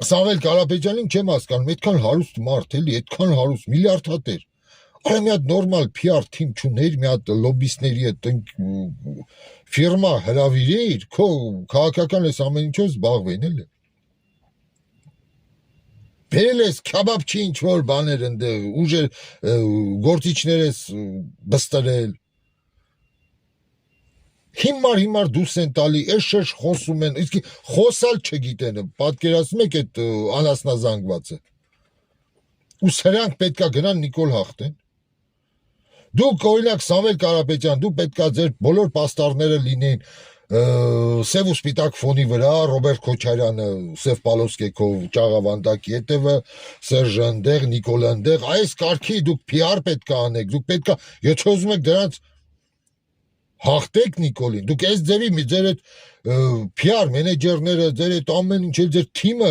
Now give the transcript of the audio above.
Սամվել Կարապետյանին չեմ հասկանում, այդքան հարուստ մարդ էլի, այդքան հարուստ միլիարդատեր։ Արա մի հատ նորմալ PR թիմ չուներ, մի հատ լոբիստների հետ ֆիրմա հրավիրեիր, քո քաղաքական այս ամեն ինչով զբաղվեն էլի։ Բերել ես քաբաբչի ինչ-որ բաներ ընդեղ, ուժեր գործիչներ ես բստրել։ Հիմար դուրս են տալի, էշ խոսում են, իսկ խոսալ չգիտեն, պատկերացնում եք այդ անասնազանգվածը։ Ու սրանք պետքա գնան Նիկոլ հաղթեն։ Դուք օրինակ Սամվել Կարապետյան, դու պետքա ձեր բոլոր պաստառները լինեն սև ու սպիտակ ֆոնի վրա, Ռոբերտ Քոչարյանը սև պալոսկեքով, ճաղավանդակի հետևը, Սերժը ընդեղ, Նիկոլը ընդեղ, այս կարգի դուք PR պետքա անեք, դուք պետքա, եթե ուզում եք դրանց հաղթեք Նիկոլին, դուք այս ձևի ձեր այդ PR մենեջերները, ձեր այդ ամեն ինչ, ձեր թիմը